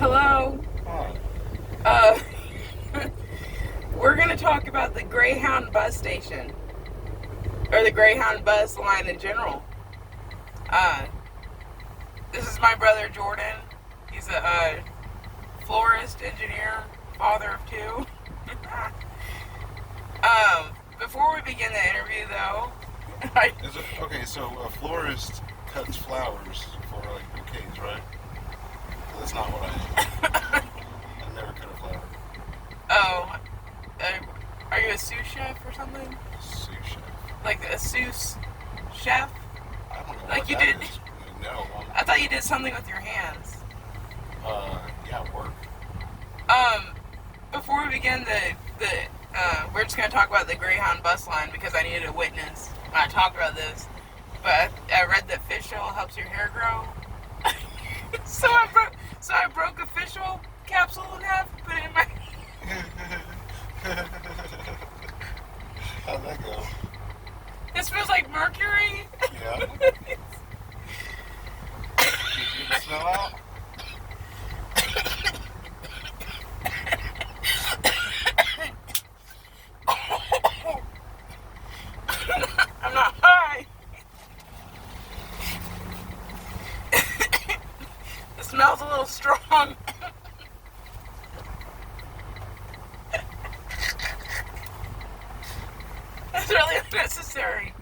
Hello. Hi. Uh, we're going to talk about the Greyhound Bus Station, or the Greyhound Bus line in general. Uh, this is my brother Jordan. He's a florist, engineer, father of two. Before we begin the interview, though, Okay, so a florist cuts flowers for like bouquets, right? That's not what I am. I never cut a flower. oh, are you a sous chef or something? Sous chef. Like a sous chef? I don't know Like what you that did. is. No. I thought you did something with your hands. Yeah, work. Before we begin we're just going to talk about the Greyhound bus line because I needed a witness when I talk about this. But I read that fish oil helps your hair grow. so I broke a fish oil capsule in half and put it in my... How'd that go? This smells like mercury. Yeah. Did you get the smell out? I'm not high. It smells a little strong. That's really unnecessary.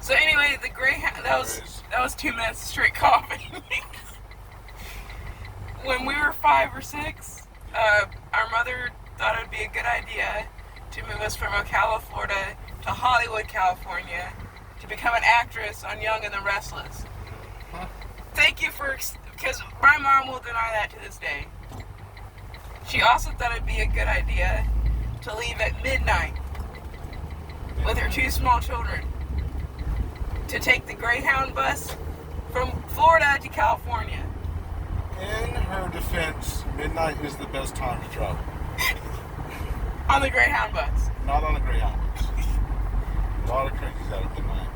So anyway, the Greyhound, that was 2 minutes of straight coughing. When we were 5 or 6, our mother thought it would be a good idea to move us from Ocala, Florida to Hollywood, California to become an actress on Young and the Restless. Thank you because my mom will deny that to this day. She also thought it'd be a good idea to leave at midnight with her 2 small children to take the Greyhound bus from Florida to California. In her defense, midnight is the best time to travel. On the Greyhound bus. Not on a Greyhound bus. A lot of crazies out at midnight.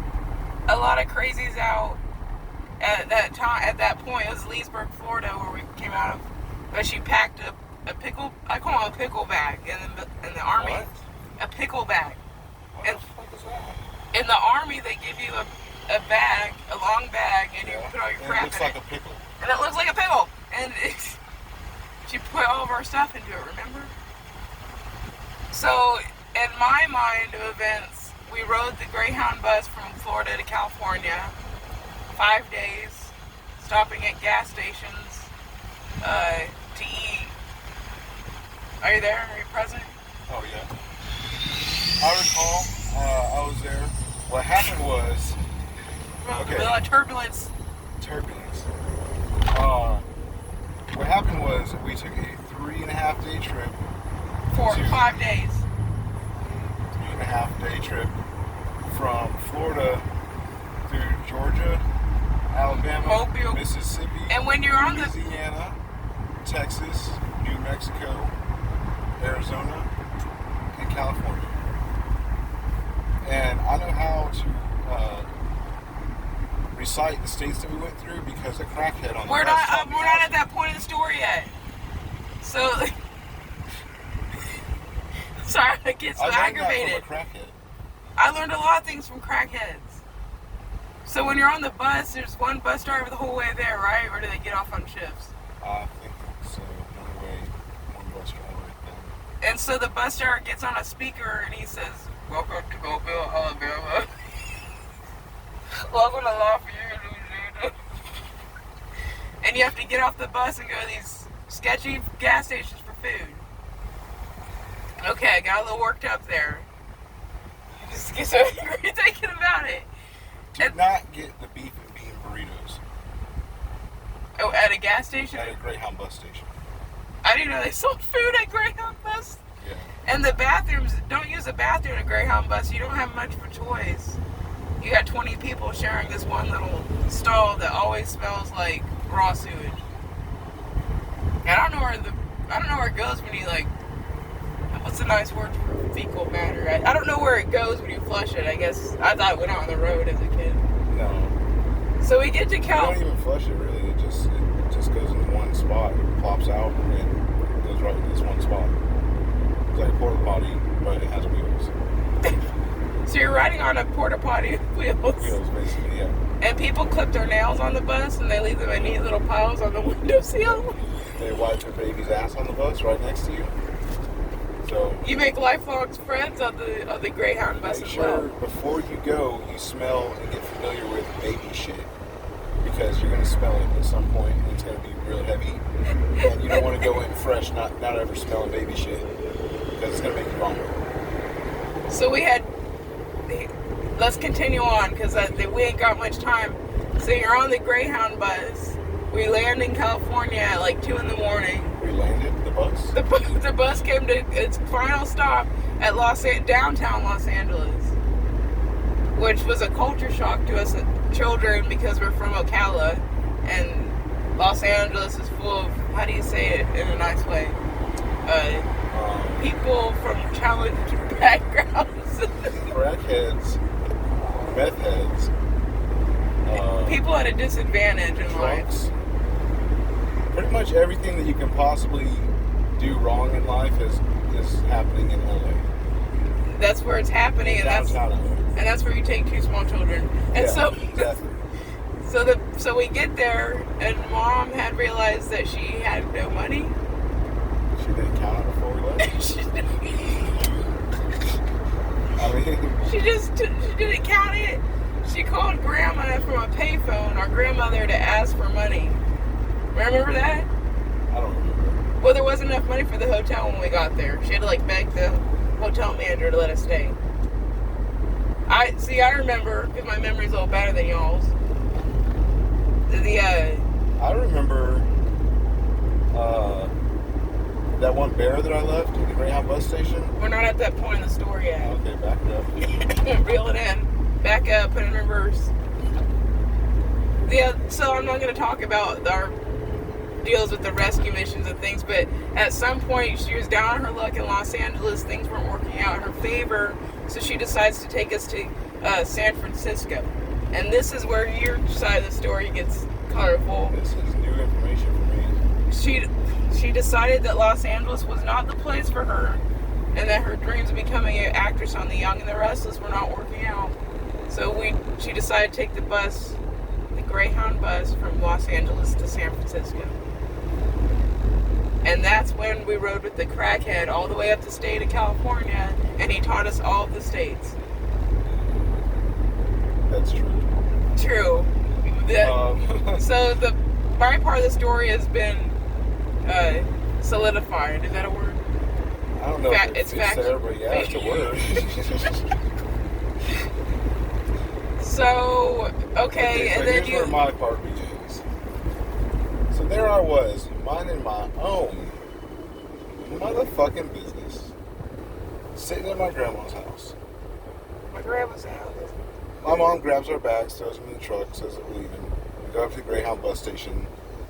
A lot of crazies out at that time. At that point, it was Leesburg, Florida, where we came out of. But she packed a pickle. I call it a pickle bag in the army. What? A pickle bag. What the fuck is that? In the army, they give you a bag, a long bag, and you put all your crap in it. It looks like a pickle. And it looks like a pickle. And she put all of our stuff into it, remember? So, in my mind of events, we rode the Greyhound bus from Florida to California, 5 days, stopping at gas stations to eat. Are you there? Are you present? Oh, yeah. I recall, I was there. What happened was... Okay. Turbulence. What happened was we took a 3.5 day trip. For 5 days. 3.5 day trip from Florida through Georgia, Alabama, Mobile, Mississippi, and when you're on Louisiana, Texas, New Mexico, Arizona, and California. And I know how to recite the states that we went through because a crackhead on the we're bus not taught me we're how not at to. that point of the story yet. So sorry, I get so aggravated. I learned a lot of things from crackheads. So when you're on the bus, there's one bus driver the whole way there, right? Or do they get off on shifts? I think so. One bus driver. And so the bus driver gets on a speaker and he says, "Welcome to Mobile, Alabama. Welcome to Lafayette, Louisiana." And you have to get off the bus and go to these sketchy gas stations for food. Okay, I got a little worked up there. I just get so angry thinking about it. Do not get the beef and bean burritos. Oh, at a gas station? At a Greyhound bus station. I didn't know they sold food at Greyhound bus. Yeah. And the bathrooms, don't use a bathroom at a Greyhound bus. You don't have much of a choice. You got 20 people sharing this one little stall that always smells like raw sewage. And I don't know where it goes when you what's a nice word for fecal matter? I don't know where it goes when you flush it. I guess I thought it went out on the road as a kid. No. So we get to You Cal. don't even flush it really. It just goes in one spot. It plops out and goes right in this one spot. It's like a porta potty, but it has wheels. So you're riding on a porta potty with wheels. Wheels, basically, yeah. And people clip their nails on the bus and they leave them in neat little piles on the windowsill. They wipe their baby's ass on the bus right next to you. So You make lifelong friends on the Greyhound bus make as sure well. before you go, you smell and get familiar with baby shit. Because you're going to smell it at some point and it's going to be real heavy. And you don't want to go in fresh, not ever smelling baby shit. Because it's going to make you vomit. So we had. Let's continue on because we ain't got much time. So you're on the Greyhound bus. We land in California at like 2 in the morning. We landed the bus. The bus came to its final stop at downtown Los Angeles, which was a culture shock to us children because we're from Ocala, and Los Angeles is full of, how do you say it in a nice way? People from challenged backgrounds. Crackheads, meth heads, People at a disadvantage in life. drunks. Pretty much everything that you can possibly do wrong in life is happening in LA. That's where it's happening, and Downtown LA. that's where you take 2 small children. And Yeah, so exactly. so we get there, and Mom had realized that she had no money. She didn't count it before we left. she I mean, didn't count it. She called Grandma from a payphone, our grandmother, to ask for money. Remember that? I don't remember. Well, there wasn't enough money for the hotel when we got there. She had to like beg the hotel manager to let us stay. I remember, because my memory's a little better than y'all's. I remember that one bear that I left at the Greyhound bus station. We're not at that point in the story yet. Okay, back it up. Reel it in. Back up, put it in reverse. So I'm not going to talk about our deals with the rescue missions and things, but at some point she was down on her luck in Los Angeles. Things weren't working out in her favor, so she decides to take us to San Francisco. And this is where your side of the story gets colorful. This is new information for me. She decided that Los Angeles was not the place for her, and that her dreams of becoming an actress on The Young and the Restless were not working out. So she decided to take the Greyhound bus from Los Angeles to San Francisco. And that's when we rode with the crackhead all the way up the state of California, and he taught us all of the states. That's true. True. So my part of the story has been solidified. Is that a word? I don't know if it's there, but yeah, it's a word. So, okay, and then here's where my part begins. So there I was, minding my own motherfucking business, sitting at my grandma's house. My grandma's house. My mom grabs our bags, throws them in the truck, says that we're leaving. We go up to the Greyhound bus station,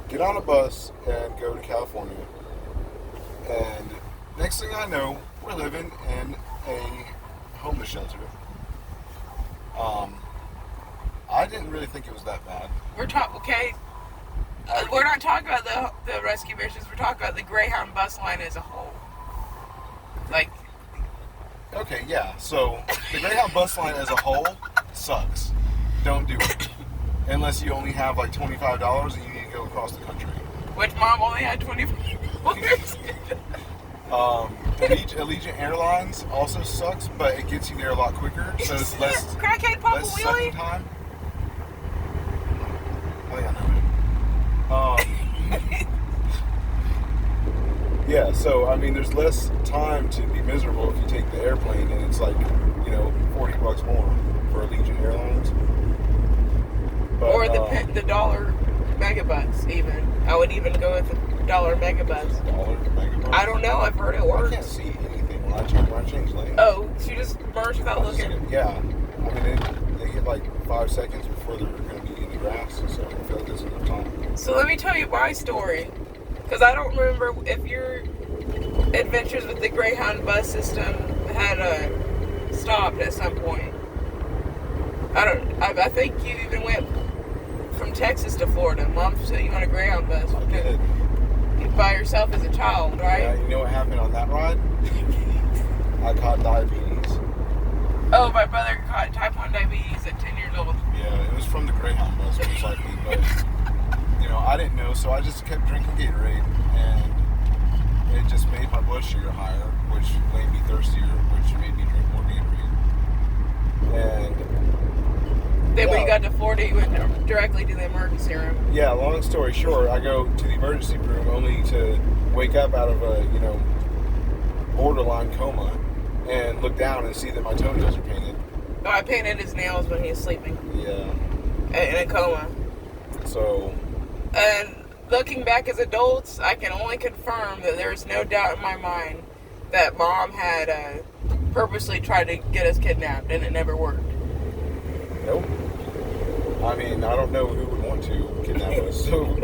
get on a bus, and go to California. And next thing I know, we're living in a homeless shelter. I didn't really think it was that bad. We're not talking about the rescue missions. We're talking about the Greyhound bus line as a whole. Like. Okay, yeah. So the Greyhound bus line as a whole sucks. Don't do it unless you only have like $25 and you need to go across the country. Which Mom only had $25. Allegiant Airlines also sucks, but it gets you there a lot quicker, so it's less crackhead Papa less Wheelie. sucking time. I think I know it. Yeah, so I mean, there's less time to be miserable if you take the airplane, and it's like, $40 more for Allegiant Airlines. But, Or the dollar megabus, even. I would even go with the dollar megabus. Dollar megabus? I don't know. I've heard it works. I can't see anything when I change lanes. Oh, she just merged without looking. Yeah. I mean, they get like 5 seconds before they're going to be in the grass, so I feel like there's enough time. So let me tell you my story. Because I don't remember if your adventures with the Greyhound bus system had stopped at some point. I think you even went from Texas to Florida. Mom sent you on a Greyhound bus. I did. By yourself as a child, right? Yeah, you know what happened on that ride? I caught diabetes. Oh, my brother caught type 1 diabetes at 10 years old. Yeah, it was from the Greyhound bus, most likely, but, I didn't know, so I just kept drinking Gatorade, and it just made my blood sugar higher, which made me thirstier, which made me drink more Gatorade. And then when you got to Florida, you went directly to the emergency room. Yeah, long story short, I go to the emergency room only to wake up out of a, borderline coma and look down and see that my toenails are painted. Oh, I painted his nails when he was sleeping. Yeah. In a coma. So. And looking back as adults, I can only confirm that there is no doubt in my mind that Mom had purposely tried to get us kidnapped, and it never worked. Nope. I mean, I don't know who would want to kidnap us. So.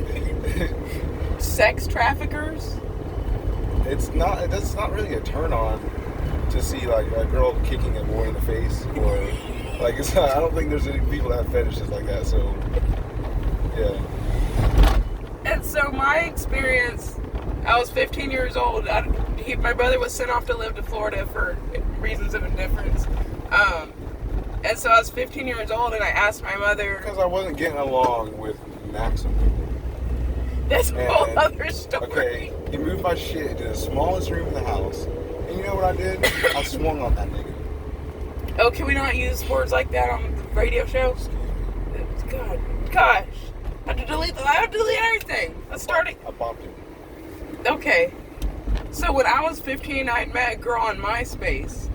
Sex traffickers? It's not really a turn on to see like a girl kicking a boy in the face, or like it's not, I don't think there's any people that have fetishes like that. So yeah. And so my experience, I was 15 years old. My brother was sent off to live to Florida for reasons of indifference. And so I was 15 years old, and I asked my mother, because I wasn't getting along with Maxim. That's a whole other story. Okay, he moved my shit into the smallest room in the house. And you know what I did? I swung on that nigga. Oh, can we not use words like that on the radio show? Gosh. I have to delete everything. Let's start it. I bopped him. Okay. So when I was 15, I had met a girl on MySpace.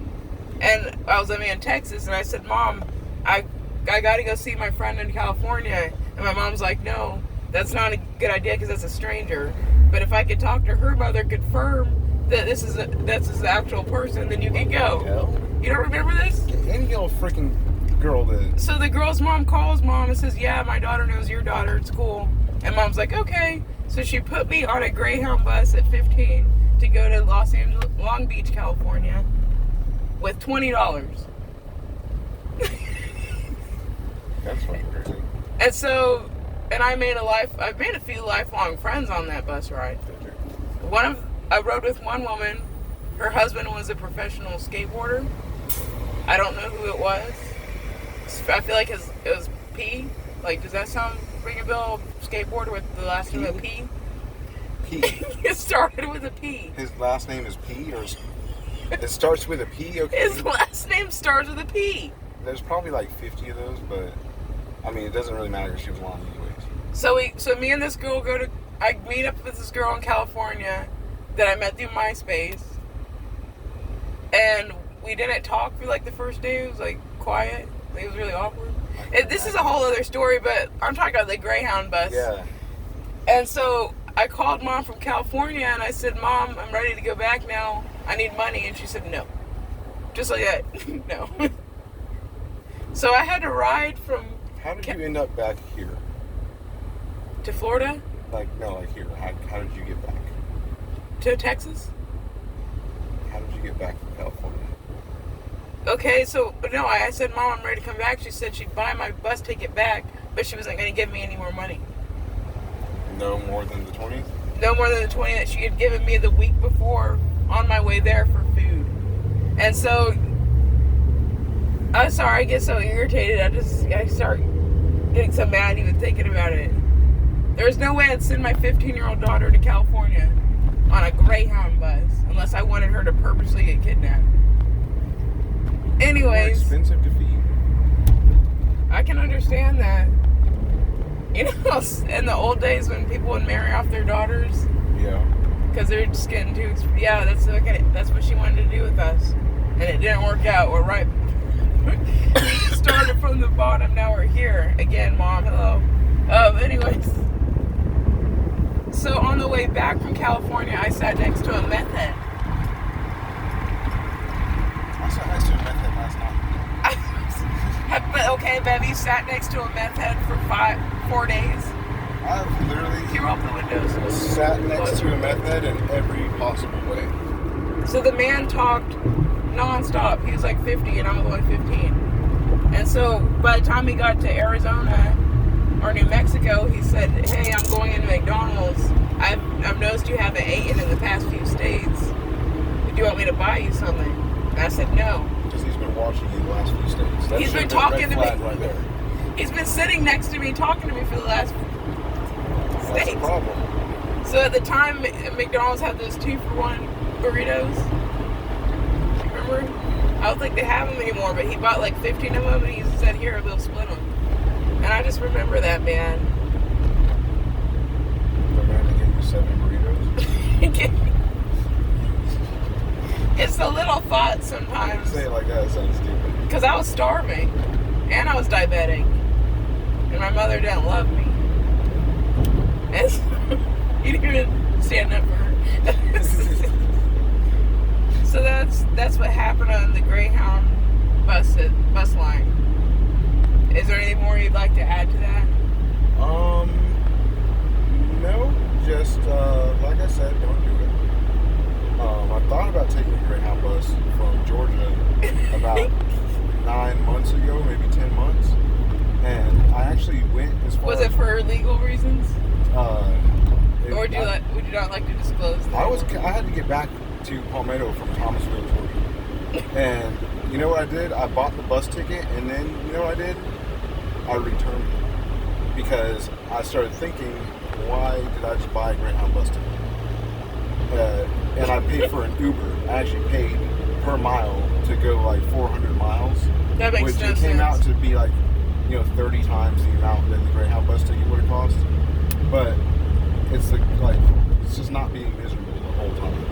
And I was living in Texas, and I said, Mom, I got to go see my friend in California. And my mom's like, no, that's not a good idea because that's a stranger. But if I could talk to her mother, confirm that this is the actual person, then you can go. Hell? You don't remember this? Any old freaking girl did. So the girl's mom calls Mom and says, yeah, my daughter knows your daughter. It's cool. And Mom's like, okay. So she put me on a Greyhound bus at 15 to go to Long Beach, California with $20. That's fucking crazy. And so, I've made a few lifelong friends on that bus ride. I rode with one woman. Her husband was a professional skateboarder. I don't know who it was. I feel like it was P. Like, does that ring a bell? Skateboarder with the last name of P? P. It started with a P. His last name is P, or it starts with a P? Okay. His last name starts with a P. There's probably like 50 of those, but I mean, it doesn't really matter because she was long anyways. So me and this girl I meet up with this girl in California that I met through MySpace. And we didn't talk for like the first day. It was like quiet. It was really awkward. This is a whole other story, but I'm talking about the Greyhound bus. Yeah. And so I called Mom from California and I said, Mom, I'm ready to go back now. I need money. And she said, no. Just like that. No. So I had to ride from... How did you end up back here? To Florida? Like here. How did you get back? To Texas? How did you get back from California? Okay, so, no, I said, Mom, I'm ready to come back. She said she'd buy my bus ticket back, but she wasn't going to give me any more money. No more than the 20? No more than the 20 that she had given me the week before on my way there for food. And so, I'm sorry, I get so irritated. I start getting so mad even thinking about it. There's no way I'd send my 15-year-old daughter to California on a Greyhound bus unless I wanted her to purposely get kidnapped. Anyways, more expensive to feed. I can understand that. You know, in the old days when people would marry off their daughters, yeah, because they're just getting too. Yeah, that's what she wanted to do with us, and it didn't work out. We're right. We started from the bottom. Now we're here again, Mom. Hello. Anyways, so on the way back from California, I sat next to a meth head. I sat next to a meth head last night. But okay, Bevy sat next to a meth head for 4 days. I've literally... Can you roll up the windows? Sat next to a meth head in every possible way. So the man talked non-stop. He was like 50 and I was only 15. And so by the time we got to Arizona, or New Mexico, he said, "Hey, I'm going into McDonald's. I've noticed you haven't eaten in the past few states. Do you want me to buy you something?" And I said, "No." Because he's been watching you the last few states. That He's been should talking red to flag me. Right there. He's been sitting next to me, talking to me for the last That's the states. problem. So at the time, McDonald's had those 2-for-1 burritos. Remember? I don't think they have them anymore, but he bought like 15 of them and he said, "Here, we'll split them." And I just remember that, man. The man that gave you 7 burritos? It's the little thoughts sometimes. Say it like that, it sounds stupid. Because I was starving. And I was diabetic. And my mother didn't love me. And so, you didn't even stand up for her. So that's what happened on the Greyhound bus line. Is there anything more you'd like to add to that? No. Just, like I said, don't do it. I thought about taking a Greyhound bus from Georgia about 9 months ago, maybe 10 months. And I actually went as far Was it for legal reasons? Or would you not like to disclose that? I had to get back to Palmetto from Thomasville, Georgia. And you know what I did? I bought the bus ticket, and then you know what I did? I returned it. Because I started thinking, why did I just buy a Greyhound bus ticket? And I paid for an Uber. I actually paid per mile to go like 400 miles. That makes which no it came sense. out to be like, 30 times the amount that the Greyhound bus ticket would have cost. But it's it's just not being miserable the whole time.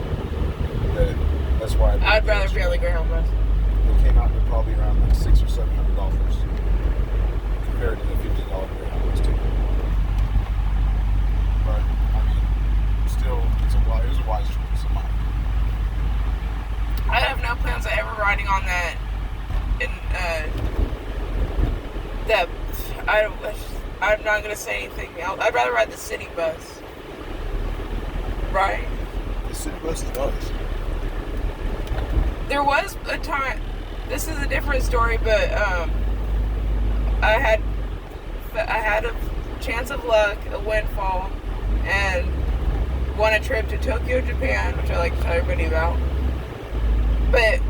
That's why I'd rather be on the Greyhound bus. It came out to probably around like $600 or $700 compared to the $50 Greyhound bus ticket. But I mean, still, it was a wise choice in my opinion. I have no plans of ever riding on that. I'm not gonna say anything else. I'd rather ride the city bus. Right? The city bus is nice. There was a time. This is a different story, but I had a chance of luck, a windfall, and won a trip to Tokyo, Japan, which I like to tell everybody about. But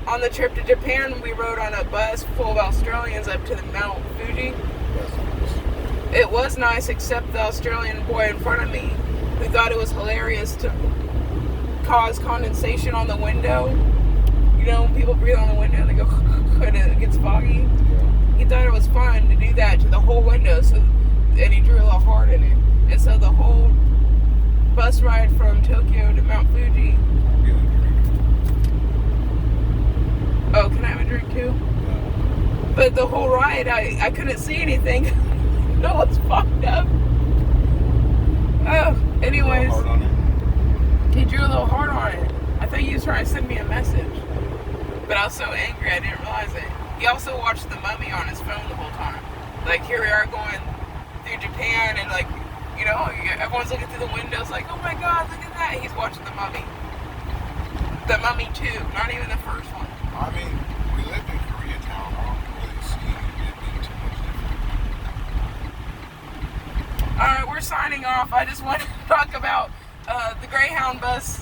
on the trip to Japan, we rode on a bus full of Australians up to the Mount Fuji. It was nice, except the Australian boy in front of me, who thought it was hilarious to cause condensation on the window. You know, when people breathe on the window, they go, and it gets foggy. He thought it was fun to do that to the whole window, and he drew a little hard in it. And so the whole bus ride from Tokyo to Mount Fuji. Oh, can I have a drink too? But the whole ride, I couldn't see anything. No one's fucked up. Oh, anyways. He drew a little hard on it. I thought he was trying to send me a message. But I was so angry I didn't realize it. He also watched The Mummy on his phone the whole time. Like, here we are going through Japan and everyone's looking through the windows like, oh my god, look at that. He's watching The Mummy. The Mummy 2, not even the first one. I mean, we lived in Koreatown. I don't really see it being too much different. Alright, we're signing off. I just wanted to talk about the Greyhound bus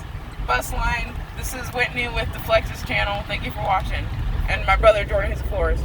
line. This is Whitney with the Flexus channel. Thank you for watching. And my brother Jordan, who's a florist.